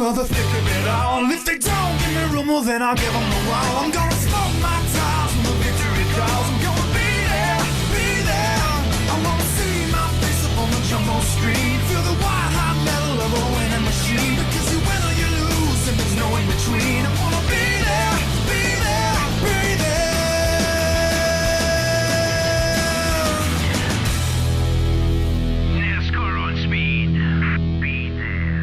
of the thick of it all. If they don't give me room, well then I'll give them a while. I'm gonna smoke my tires when the victory calls. I'm gonna be there, be there. I wanna see my face up on the jumbo screen. Feel the white hot metal of a winning machine. Because you win or you lose and there's no in between. I wanna be there, be there, be there. NASCAR on speed. Be there.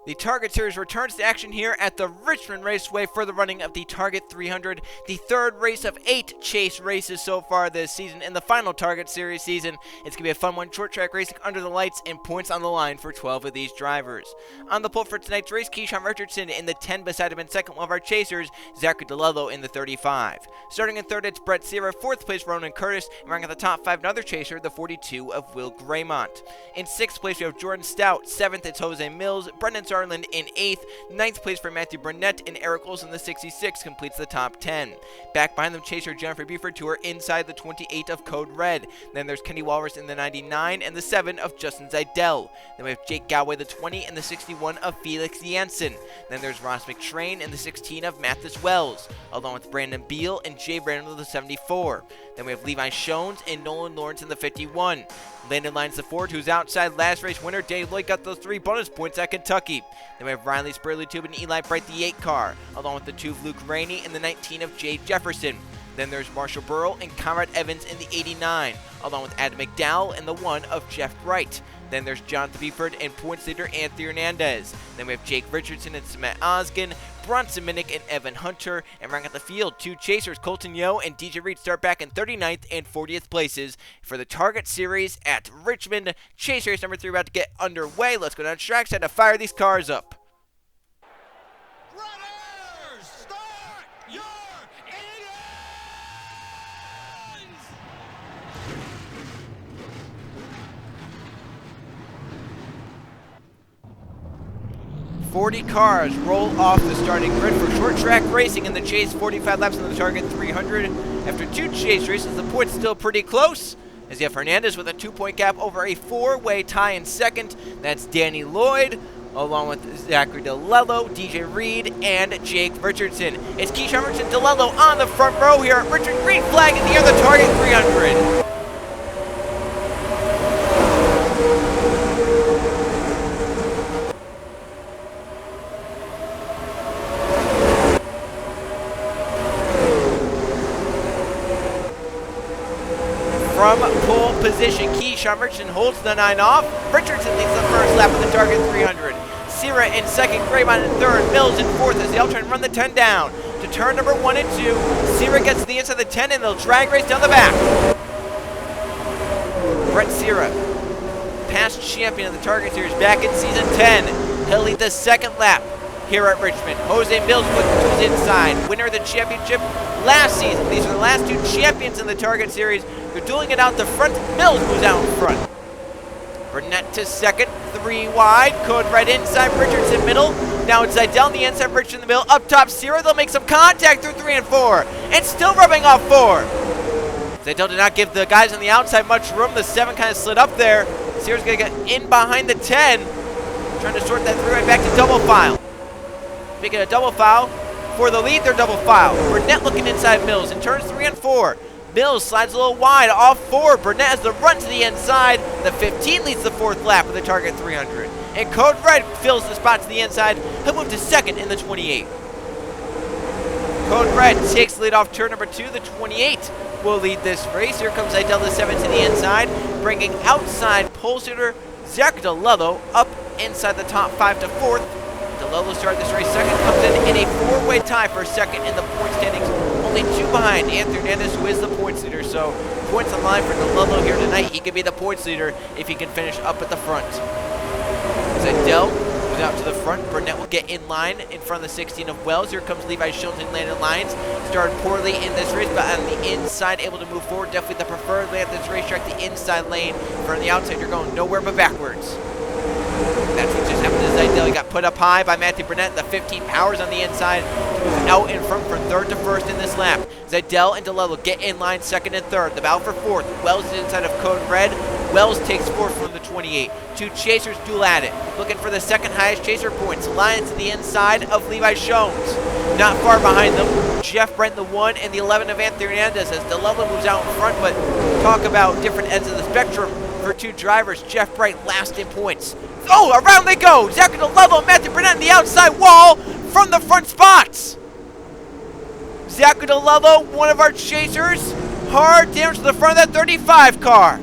The Target Series returns to action here at the Richmond Raceway for the running of the Target 300, the third race of 8 chase races so far this season in the final Target Series season. It's going to be a fun one, short track racing under the lights and points on the line for 12 of these drivers. On the pole for tonight's race, Keyshawn Richardson in the 10 beside him in second, one of our chasers, Zachary DeLello in the 35. Starting in third, it's Brett Sierra, fourth place Ronan Curtis, and ranking at the top 5, another chaser, the 42 of Will Graymont. In sixth place, we have Jordan Stout, seventh, it's Jose Mills, Brendan Sarland in 8th, 9th place for Matthew Burnett, and Eric Olson, the 66, completes the top 10. Back behind them, chaser Jennifer Buford, who are inside the 28 of Code Red. Then there's Kenny Walrus in the 99 and the 7 of Justin Zidell. Then we have Jake Galway, the 20, and the 61 of Felix Janssen. Then there's Ross McTrain and the 16 of Mathis Wells, along with Brandon Beal and Jay Brandon with the 74. Then we have Levi Shones and Nolan Lawrence in the 51. Landon Lyons the 4, who's outside last race winner. Danny Lloyd got those 3 bonus points at Kentucky. Then we have Riley Spurley Tube and Eli Bright, the 8 car, along with the 2 of Luke Rainey and the 19 of Jay Jefferson. Then there's Marshall Burrow and Conrad Evans in the 89, along with Adam McDowell and the 1 of Jeff Wright. Then there's Jonathan Beeford and points leader Anthony Hernandez. Then we have Jake Richardson and Samet Oskin, Bronson Minnick and Evan Hunter. And rounding out the field, 2 chasers, Colton Yo and DJ Reed, start back in 39th and 40th places for the Target Series at Richmond. Chase race number 3 about to get underway. Let's go down trackside to fire these cars up. Runners, start your engines! 40 cars roll off the starting grid for short track racing in the chase, 45 laps on the Target 300. After 2 chase races, the points still pretty close, as you have Hernandez with a 2-point gap over a 4-way tie in second. That's Danny Lloyd, along with Zachary DeLello, DJ Reed, and Jake Richardson. It's Keyshawn Richardson DeLello on the front row here at Richmond. Green flag in the air, the Target 300. From pole position, Keyshawn Richardson holds the 9 off. Richardson leads the first lap of the Target 300. Sierra in second, Graymont in third, Mills in fourth as they all try and run the 10 down. To turn number 1 and 2, Sierra gets to the inside of the 10 and they'll drag race down the back. Brett Sierra, past champion of the Target Series back in season 10. He'll lead the second lap here at Richmond. Jose Mills with 2's inside, winner of the championship last season. These are the last 2 champions in the Target Series. They're dueling it out the front. Mills moves out in front. Burnett to second, 3 wide. Code Red inside, Richardson middle. Now it's Zidell on the inside, Richardson in the middle. Up top, Sierra. They'll make some contact through 3 and 4. And still rubbing off 4. Zidell did not give the guys on the outside much room. The 7 kind of slid up there. Sierra's going to get in behind the 10. Trying to sort that 3 right back to double file. Making a double file. For the lead, they're double file. Burnett looking inside Mills in turns 3 and 4. Mills slides a little wide off 4. Burnett has the run to the inside. The 15 leads the 4th lap of the Target 300. And Code Red fills the spot to the inside. He'll move to second in the 28. Code Red takes the lead off turn number 2. The 28 will lead this race. Here comes Zidell the 7 to the inside, bringing outside pole sitter Zach DeLello up inside the top 5 to 4th. DeLello started this race second, comes in a 4-way tie for second in the point standings. Only 2 behind Anthony Hernandez, who is the points leader. So points on line for DeLello here tonight. He could be the points leader if he can finish up at the front. Zidell moves out to the front. Burnett will get in line in front of the 16 of Wells. Here comes Levi Shones and Landon Lyons. Started poorly in this race, but on the inside, able to move forward. Definitely the preferred lane at this racetrack, the inside lane. If you're on the outside, you're going nowhere but backwards. That's what just happened to Zidell. He got put up high by Matthew Burnett. The 15 powers on the inside to move out in front from 3rd to 1st in this lap. Zidell and DeLello get in line 2nd and 3rd. The battle for 4th. Wells is inside of Code Red. Wells takes fourth from the 28. Two chasers duel at it. Looking for the second highest chaser points. Lions to the inside of Levi Jones. Not far behind them, Jeff Brent, the 1, and the 11 of Anthony Hernandez as DeLello moves out in front, but talk about different ends of the spectrum for two drivers. Jeff Bright last in points. Oh, around they go! Zachary DeLello and Matthew Burnett on the outside wall from the front spots. Zachary DeLello, one of our chasers, hard damage to the front of that 35 car.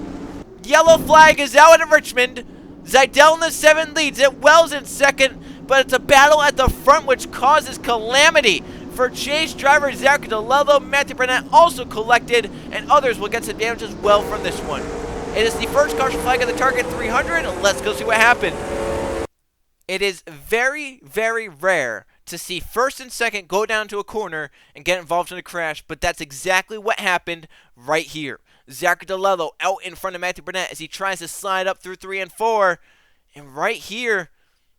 Yellow flag is out at Richmond. Zidell in the 7 leads it. Wells in second, but it's a battle at the front which causes calamity for chase driver Zachary DeLello. Matthew Burnett also collected, and others will get some damage as well from this one. It is the first caution flag of the target 300. Let's go see what happened. It is very, very rare to see first and second go down to a corner and get involved in a crash, but that's exactly what happened right here. Zachary DeLello out in front of Matthew Burnett as he tries to slide up through 3 and 4. And right here,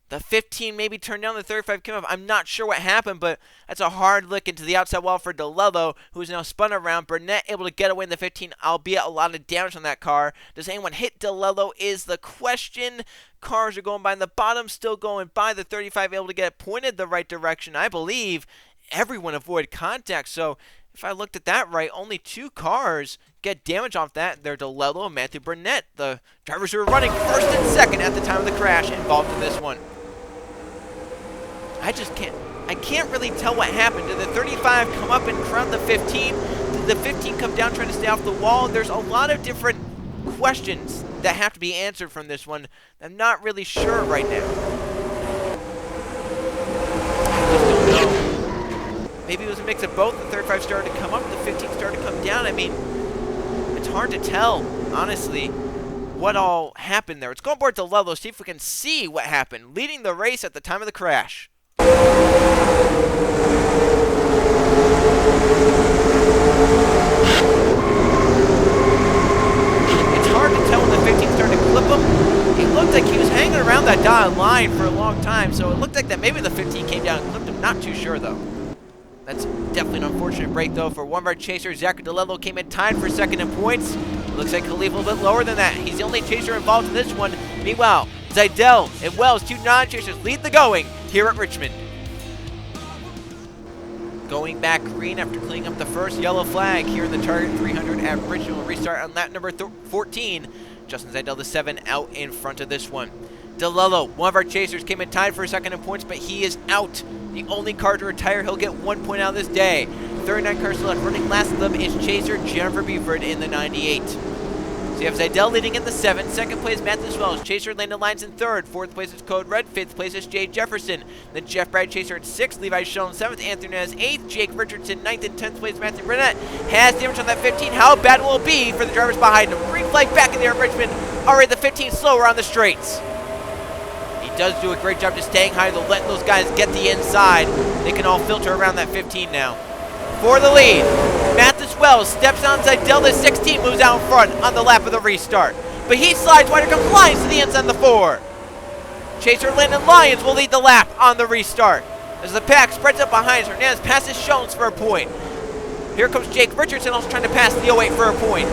the 15 maybe turned down, the 35 came up. I'm not sure what happened, but that's a hard lick into the outside wall for DeLello, who's now spun around. Burnett able to get away in the 15, albeit a lot of damage on that car. Does anyone hit DeLello is the question. Cars are going by in the bottom, still going by. The 35 able to get pointed the right direction. I believe everyone avoided contact, so if I looked at that right, only 2 cars get damage off that. They're DeLello and Matthew Burnett, the drivers who were running first and second at the time of the crash, involved in this one. I can't really tell what happened. Did the 35 come up and crown the 15? Did the 15 come down trying to stay off the wall? There's a lot of different questions that have to be answered from this one. I'm not really sure right now. I just don't know. Maybe it was a mix of both. The 35 started to come up, the 15 started to come down. I mean, it's hard to tell, honestly, what all happened there. Let's go on board to DeLello, see if we can see what happened. Leading the race at the time of the crash. It's hard to tell when the 15 started to clip him. It looked like he was hanging around that dotted line for a long time, so it looked like that maybe the 15 came down and clipped him. Not too sure, though. That's definitely an unfortunate break, though, for one of our chasers. Zachary DeLello came in tied for second in points. Looks like he'll leave a little bit lower than that. He's the only chaser involved in this one. Meanwhile, Zidell and Wells, 2 non-chasers, lead the going here at Richmond. Going back green after cleaning up the first yellow flag here in the target 300 at Richmond. We'll restart on lap number 14. Justin Zidell, the 7, out in front of this one. DeLello, one of our chasers, came in tied for second in points, but he is out. The only car to retire, he'll get 1 point out of this day. 39 cars still left. Running last of them is chaser Jennifer Buford in the 98. So you have Zidell leading in the 7. Second place, Matthew Wells. Chaser Landon Lyons in 3rd. 4th place is Code Red. 5th place is Jay Jefferson. Then Jeff Brad chaser in 6th. Levi Schoen 7th. Anthony has 8th. Jake Richardson 9th. And 10th place, Matthew Burnett has damage on that 15. How bad will it be for the drivers behind him? Green flag back in the air at Richmond. Alright, the 15 slower on the straights. He does do a great job just staying high, though, letting those guys get the inside. They can all filter around that 15 now. For the lead, Mathis Wells steps on Zidell. The 16 moves out in front on the lap of the restart. But he slides wider, comes Lyons to the inside of the 4. Chaser Landon Lyons will lead the lap on the restart. As the pack spreads up behind, Hernandez passes Jones for a point. Here comes Jake Richardson, also trying to pass the 08 for a point.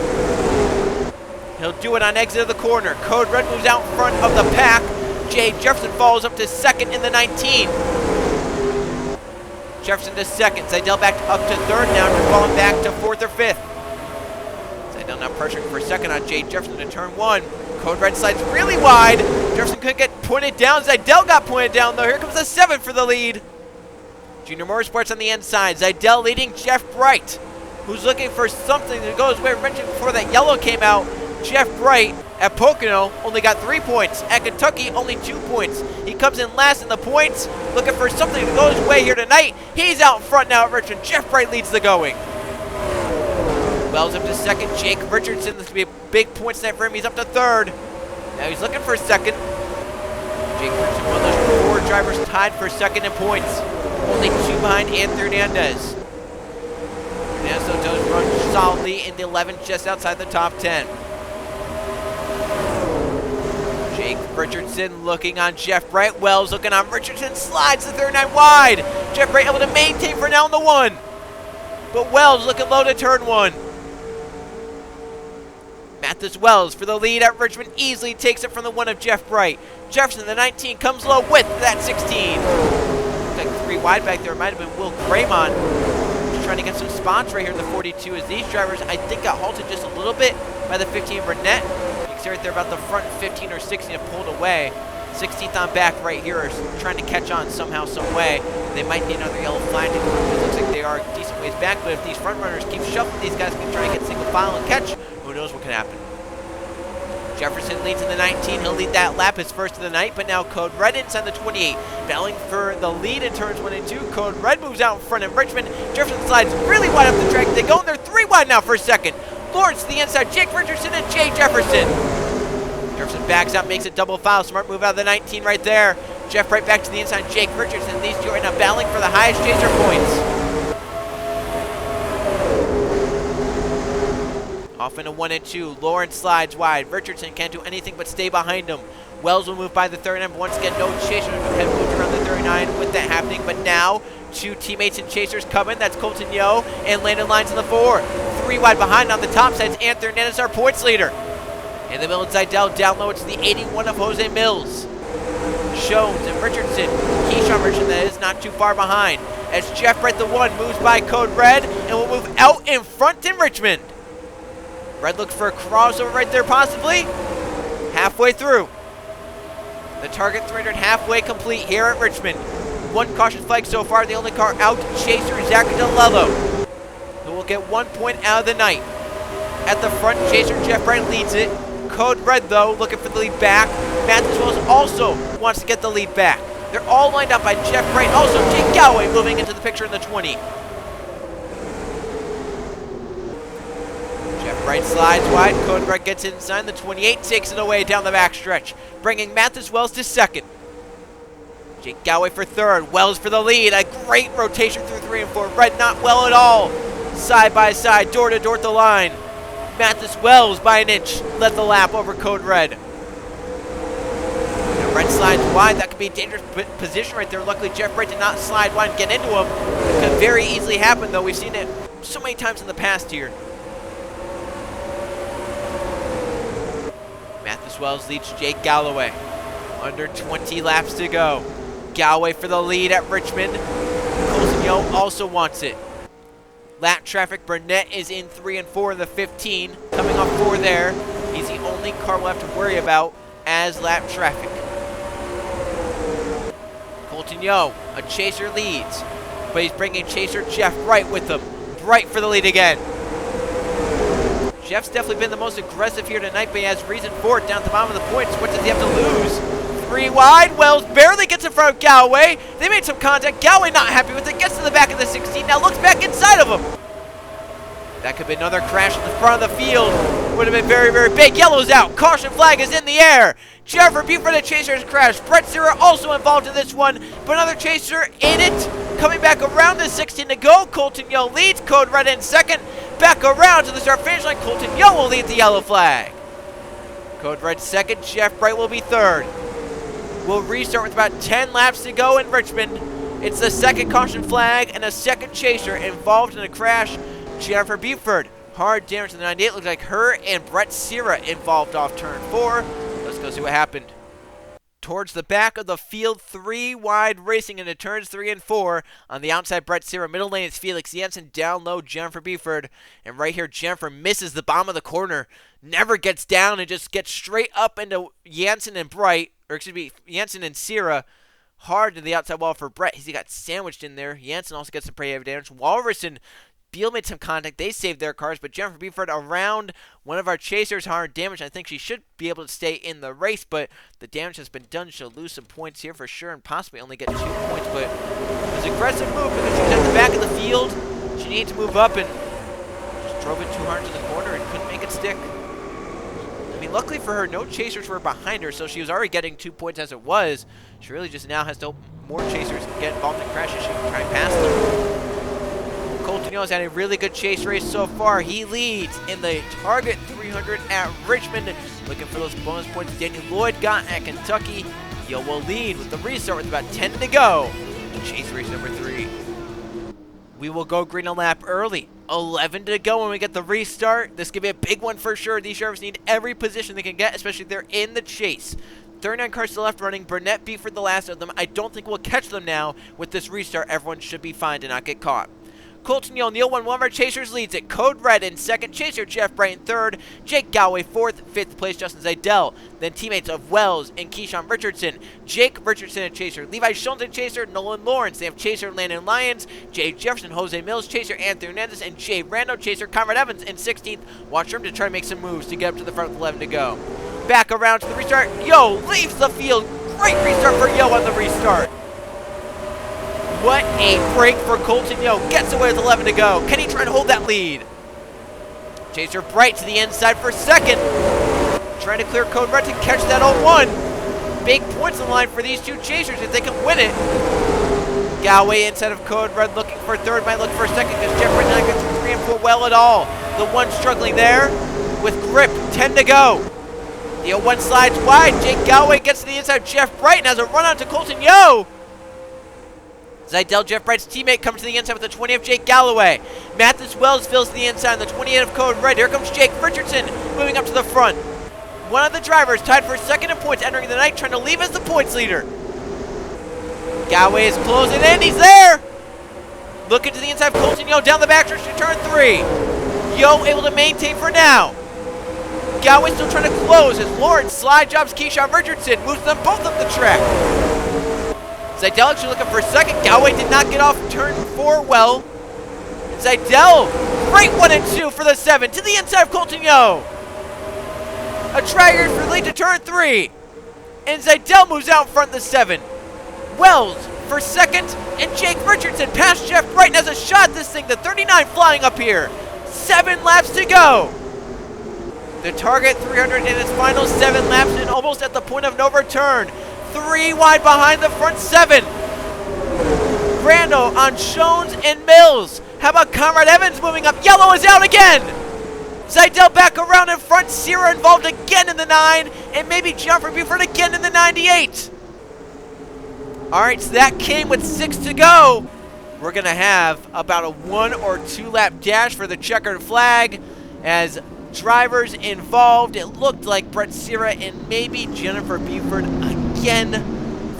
He'll do it on exit of the corner. Code Red moves out in front of the pack. Jay Jefferson falls up to second in the 19. Jefferson to second. Zidell back up to third now, falling back to 4th or 5th. Zidell now pressuring for second on Jay Jefferson to turn 1. Code Red slides really wide. Jefferson couldn't get pointed down. Zidell got pointed down, though. Here comes the 7 for the lead. Junior Motorsports on the inside. Zidell leading Jeff Bright, who's looking for something to go his way. I mentioned before that yellow came out. Jeff Bright at Pocono only got 3 points. At Kentucky, only 2 points. He comes in last in the points, looking for something to go his way here tonight. He's out in front now at Richmond. Jeff Bright leads the going. Wells up to second. Jake Richardson, this could be a big points night for him. He's up to third. Now he's looking for second. Jake Richardson, one of those 4 drivers tied for second in points. Only 2 behind Anthony Hernandez. Hernandez does run solidly in the 11, just outside the top 10. Jake Richardson looking on Jeff Bright. Wells looking on Richardson. Slides the 39 wide. Jeff Bright able to maintain for now in the 1. But Wells looking low to turn 1. Mathis Wells for the lead at Richmond, easily takes it from the 1 of Jeff Bright. Jefferson, the 19, comes low with that 16. Looks like 3 wide back there. It might have been Will Cramon. Just trying to get some spots right here in the 42 as these drivers, I think, got halted just a little bit by the 15 Burnett. You can see right there about the front 15 or 16 have pulled away. 16th on back right here is trying to catch on somehow, some way. They might need another yellow flag to come. It looks like they are a decent ways back, but if these front runners keep shuffling, these guys can try and get single file and catch. Who knows what can happen. Jefferson leads in the 19. He'll lead that lap, his first of the night, but now Code Red inside the 28. Battling for the lead in turns 1 and 2. Code Red moves out in front of Richmond. Jefferson slides really wide up the track. They go in there 3 wide now for a second. Lawrence to the inside. Jake Richardson and Jay Jefferson. Jefferson backs up, makes a double foul. Smart move out of the 19 right there. Jeff right back to the inside. Jake Richardson. These two right now battling for the highest chaser points. Off into 1 and 2. Lawrence slides wide. Richardson can't do anything but stay behind him. Wells will move by the 39, but once again, no chasers have moved around the 39 with that happening. But now, 2 teammates and chasers coming. That's Colton Yo and Landon Lyons in the 4. 3 wide behind on the top side. It's Anthony Hernandez, our points leader. In the middle, Zidell down low. It's the 81 of Jose Mills. Jones and Richardson. Keyshawn Richardson, that is not too far behind. As Jeff Bright, the 1, moves by Code Red and will move out in front in Richmond. Red looks for a crossover right there, possibly. Halfway through. The target 300 halfway complete here at Richmond. 1 caution flag so far. The only car out, chaser Zachary DeLello, who will get 1 point out of the night. At the front, chaser Jeff Bright leads it. Code Red, though, looking for the lead back. Mathis Wells also wants to get the lead back. They're all lined up by Jeff Bright. Also, Jake Galloway moving into the picture in the 20. Bright slides wide. Code Red gets inside. The 28 takes it away down the backstretch, bringing Mathis Wells to 2nd. Jake Galloway for 3rd. Wells for the lead. A great rotation through 3 and 4. Red not well at all. Side by side, door to door at the line. Mathis Wells by an inch led the lap over Code Red. And Red slides wide. That could be a dangerous position right there. Luckily, Jeff Bright did not slide wide and get into him. It could very easily happen, though. We've seen it so many times in the past here. Mathis Wells leads Jake Galloway. Under 20 laps to go. Galloway for the lead at Richmond. Colson Yo also wants it. Lap traffic, Burnett is in 3 and 4 in the 15. Coming off 4 there. He's the only car we'll have to worry about as lap traffic. Colton Yo, a chaser, leads. But he's bringing chaser Jeff Bright with him. Bright for the lead again. Jeff's definitely been the most aggressive here tonight, but he has reason for it down at the bottom of the points. What does he have to lose? 3 wide. Wells barely gets in front of Galloway. They made some contact. Galloway not happy with it. Gets to the back of the 16. Now looks back inside of him. That could be another crash in the front of the field. Would have been very, very big. Yellow's out. Caution flag is in the air. Jeffrey before the chaser's crash. Brett Sierra also involved in this one, but another chaser in it. Coming back around the 16 to go. Colton Yo leads. Code Red in 2nd. Back around to the start finish line. Colton Yo will lead the yellow flag. Code Red 2nd. Jeff Bright will be 3rd. We'll restart with about 10 laps to go in Richmond. It's the 2nd caution flag and a 2nd chaser involved in a crash. Jennifer Buford, hard damage to the 98. Looks like her and Brett Sierra involved off turn 4. Let's go see what happened. Towards the back of the field, 3 wide racing into turns 3 and 4. On the outside, Brett Sierra. Middle lane is Felix Jensen. Down low, Jennifer Buford. And right here, Jennifer misses the bottom of the corner. Never gets down and just gets straight up into Jensen and Bright. Or excuse me, Jensen and Sierra. Hard to the outside wall for Brett. He got sandwiched in there. Jensen also gets some pretty heavy damage. Walrus and Beal made some contact. They saved their cars, but Jennifer Buford around one of our chasers, hard damage. I think she should be able to stay in the race, but the damage has been done. She'll lose some points here for sure and possibly only get 2 points, but it was an aggressive move because she was at the back of the field. She needed to move up and just drove it too hard to the corner and couldn't make it stick. I mean, luckily for her, no chasers were behind her, so she was already getting 2 points as it was. She really just now has to hope more chasers get involved in crashes. She can try and pass them. Colton Yo has had a really good chase race so far. He leads in the Target 300 at Richmond. Looking for those bonus points Daniel Lloyd got at Kentucky. Yo will lead with the restart with about 10 to go. Chase race number 3. We will go green a lap early. 11 to go when we get the restart. This could be a big one for sure. These drivers need every position they can get, especially if they're in the chase. 39 cars to the left running. Burnett Beeford the last of them. I don't think we'll catch them now. With this restart, everyone should be fine to not get caught. Colton Yule, Neil 1 of our chasers leads it. Code Red in second. Chaser Jeff Bright in third. Jake Galloway fourth. Fifth place Justin Zeidel. Then teammates of Wells and Keyshawn Richardson. Jake Richardson and chaser. Levi Schultz and chaser. Nolan Lawrence. They have chaser Landon Lyons. Jay Jefferson, Jose Mills, chaser Anthony Hernandez, and Jay Rando, chaser Conrad Evans in 16th. Watch him to try to make some moves to get up to the front with 11 to go. Back around to the restart. Yo leaves the field. Great restart for Yo on the restart. What a break for Colton Yo. Gets away with 11 to go. Can he try and hold that lead? Chaser Bright to the inside for second. Trying to clear Code Red to catch that 0-1. Big points on the line for these two chasers if they can win it. Galloway inside of Code Red looking for third. Might look for second because Jeff Bright not gets 3 and 4 well at all. The one struggling there with grip. 10 to go. The 0-1 slides wide. Jake Galloway gets to the inside of Jeff Bright and has a run out to Colton Yo. Zeidel, Jeff Bright's teammate, comes to the inside with the 20 of Jake Galloway. Mathis Wells fills to the inside on the 28 of Code Red. Here comes Jake Richardson moving up to the front. One of the drivers tied for second in points entering the night, trying to leave as the points leader. Galloway is closing in. He's there. Looking to the inside of Colton Yo down the backstretch to turn 3. Yo able to maintain for now. Galloway still trying to close as Lawrence slide jobs Keyshawn Richardson, moves them both up the track. Zeidel actually looking for second. Galloway did not get off turn 4 well. Zeidel, great 1 and 2 for the 7 to the inside of Colton Yo. A dragger for lead to turn 3. And Zeidel moves out in front of the 7. Wells for second. And Jake Richardson past Jeff Bright and has a shot at this thing. The 39 flying up here. 7 laps to go. The target 300 in its final 7 laps and almost at the point of no return. 3 wide behind the front 7. Rando on Jones and Mills. How about Conrad Evans moving up? Yellow is out again. Zeidel back around in front. Sierra involved again in the 9. And maybe Jeffrey Buford again in the 98. Alright, so that came with 6 to go. We're going to have about a 1 or 2 lap dash for the checkered flag. As drivers involved, it looked like Brett Sierra and maybe Jennifer Buford again.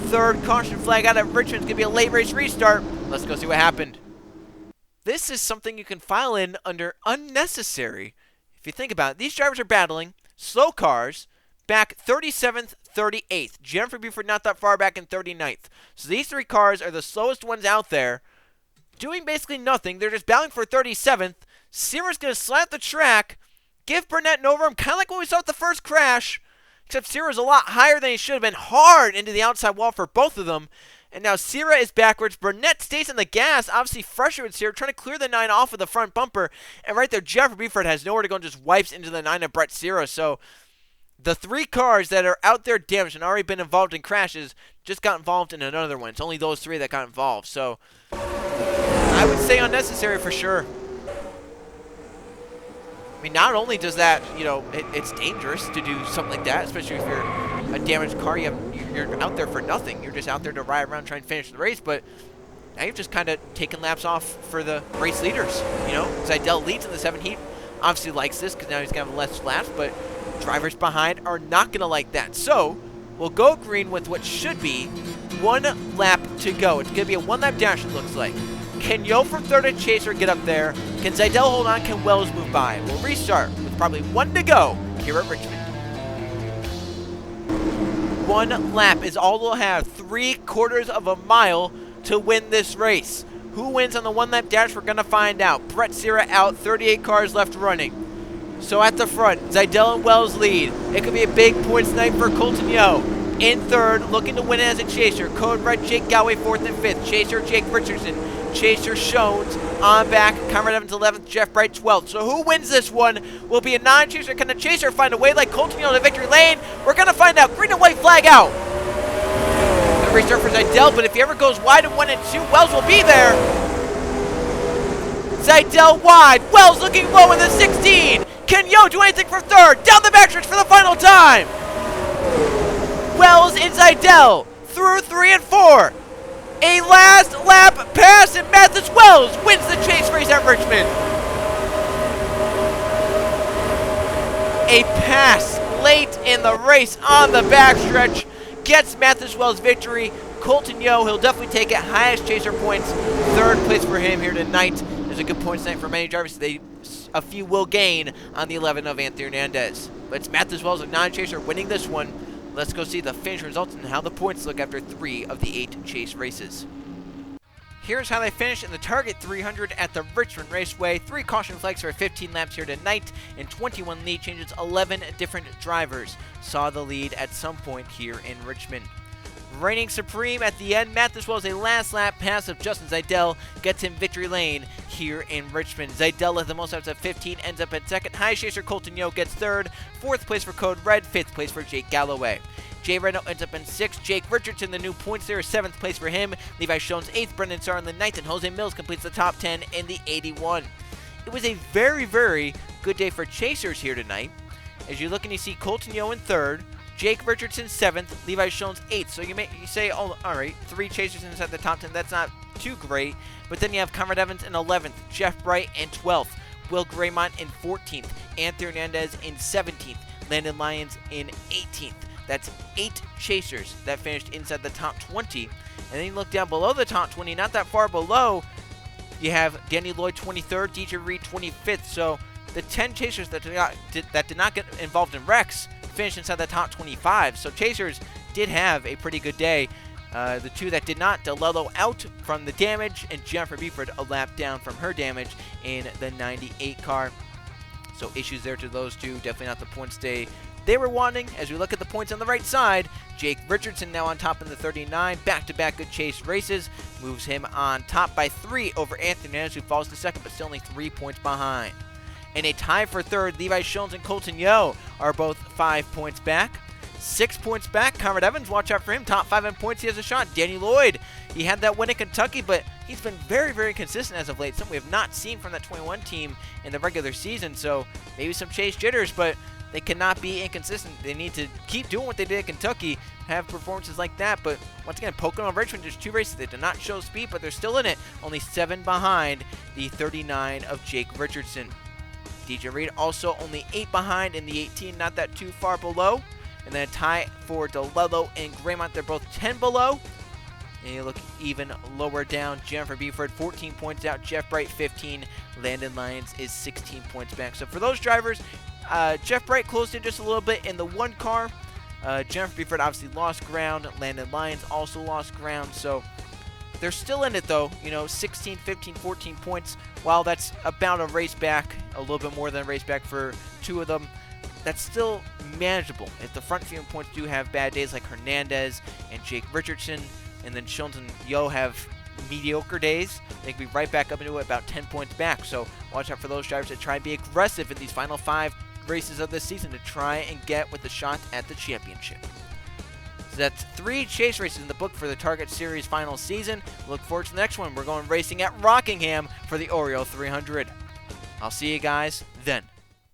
Third caution flag out of Richmond. It's going to be a late race restart. Let's go see what happened. This is something you can file in under unnecessary. If you think about it, these drivers are battling slow cars back 37th, 38th. Jennifer Buford not that far back in 39th. So these 3 cars are the slowest ones out there, doing basically nothing. They're just battling for 37th. Sierra's going to slant the track, give Burnett an overham, kind of like what we saw with the first crash. Except Sierra's a lot higher than he should have been, hard into the outside wall for both of them. And now Sierra is backwards. Burnett stays on the gas, obviously fresher with Sierra, trying to clear the 9 off of the front bumper. And right there, Jeffrey Buford has nowhere to go and just wipes into the 9 of Brett Sierra. So the 3 cars that are out there damaged and already been involved in crashes just got involved in another one. It's only those 3 that got involved. So I would say unnecessary for sure. I mean, not only does that, you know, it's dangerous to do something like that, especially if you're a damaged car, you're out there for nothing. You're just out there to ride around, try and finish the race, but now you've just kind of taken laps off for the race leaders, you know? Zeidel leads in the 7. He obviously likes this because now he's going to have less laps, but drivers behind are not going to like that. So we'll go green with what should be 1 lap to go. It's going to be a 1-lap dash, it looks like. Can Yo from third and Chaser get up there? Can Zeidel hold on? Can Wells move by? We'll restart with probably 1 to go here at Richmond. 1 lap is all they'll have. 3/4 of a mile to win this race. Who wins on the 1-lap dash? We're going to find out. Brett Sierra out. 38 cars left running. So at the front, Zeidel and Wells lead. It could be a big points night for Colton Yo. In third, looking to win it as a chaser. Code Red, Jake Galloway, 4th and 5th. Chaser, Jake Richardson. Chaser, Shones on back. Conrad Evans, 11th. Jeff Bright, 12th. So who wins this one will be a non-chaser. Can the chaser find a way like Colton Yo to victory lane? We're going to find out. Green and white flag out. The restart for Zeidel, but if he ever goes wide in 1 and 2, Wells will be there. Zeidel wide. Wells looking low in the 16. Can Yo do anything for third? Down the backstretch for the final time. Wells and Zeidel through 3 and 4. A last lap pass, and Mathis Wells wins the chase race at Richmond. A pass late in the race on the backstretch gets Matheswell's victory. Colton Yo, he'll definitely take it. Highest chaser points. Third place for him here tonight. There's a good points night for many drivers. A few will gain on the 11 of Anthony Hernandez. But it's Matheswell's a non-chaser winning this one. Let's go see the finish results and how the points look after 3 of the 8 chase races. Here's how they finished in the Target 300 at the Richmond Raceway. 3 caution flags for 15 laps here tonight, and 21 lead changes. 11 different drivers saw the lead at some point here in Richmond. Reigning supreme at the end, Matheswell's a last lap pass of Justin Zeidel gets him victory lane here in Richmond. Zeidel with the most laps at 15 ends up at second. High chaser Colton Yo gets third. 4th place for Code Red. 5th place for Jake Galloway. Jay Reno ends up in 6th. Jake Richardson, the new points there, is 7th place for him. Levi Schoen's 8th. Brendan Sarr in the 9th. And Jose Mills completes the top 10 in the 81. It was a very, very good day for chasers here tonight. As you look and you see Colton Yo in 3rd. Jake Richardson 7th, Levi Schoen's 8th. So you say, oh, all right, 3 chasers inside the top 10. That's not too great. But then you have Conrad Evans in 11th, Jeff Bright in 12th, Will Graymont in 14th, Anthony Hernandez in 17th, Landon Lyons in 18th. That's 8 chasers that finished inside the top 20. And then you look down below the top 20, not that far below, you have Danny Lloyd 23rd, DJ Reed 25th. So the 10 chasers that did not get involved in wrecks finished inside the top 25. So chasers did have a pretty good day. The 2 that did not, DeLello out from the damage, and Jennifer Beeford a lap down from her damage in the 98 car. So issues there to those 2. Definitely not the points they were wanting. As we look at the points on the right side, Jake Richardson now on top in the 39. Back-to-back good chase races moves him on top by 3 over Anthony Hernandez, who falls to 2nd, but still only 3 points behind. In a tie for 3rd, Levi Schoens and Colton Yo are both 5 points back. 6 points back, Conrad Evans, watch out for him. Top 5 in points, he has a shot. Danny Lloyd, he had that win in Kentucky, but he's been very, very consistent as of late. Something we have not seen from that 21 team in the regular season, so maybe some chase jitters, but they cannot be inconsistent. They need to keep doing what they did at Kentucky, have performances like that. But once again, Pocono and Richmond, there's 2 races. They did not show speed, but they're still in it. Only 7 behind the 39 of Jake Richardson. DJ Reed also only 8 behind in the 18, not that too far below. And then a tie for DeLello and Graymont. They're both 10 below. And you look even lower down, Jennifer Beeford 14 points out, Jeff Bright 15, Landon Lyons is 16 points back. So for those drivers, Jeff Bright closed in just a little bit in the 1 car. Jennifer Beeford obviously lost ground. Landon Lyons also lost ground. So they're still in it though, 16, 15, 14 points. While that's about a race back, a little bit more than a race back for 2 of them, that's still manageable. If the front few points do have bad days like Hernandez and Jake Richardson, and then Schoens and Yo have mediocre days, they can be right back up into it, about 10 points back. So watch out for those drivers that try and be aggressive in these final 5 races of this season to try and get with the shot at the championship. So that's 3 chase races in the book for the Target Series final season. Look forward to the next one. We're going racing at Rockingham for the Oreo 300. I'll see you guys then.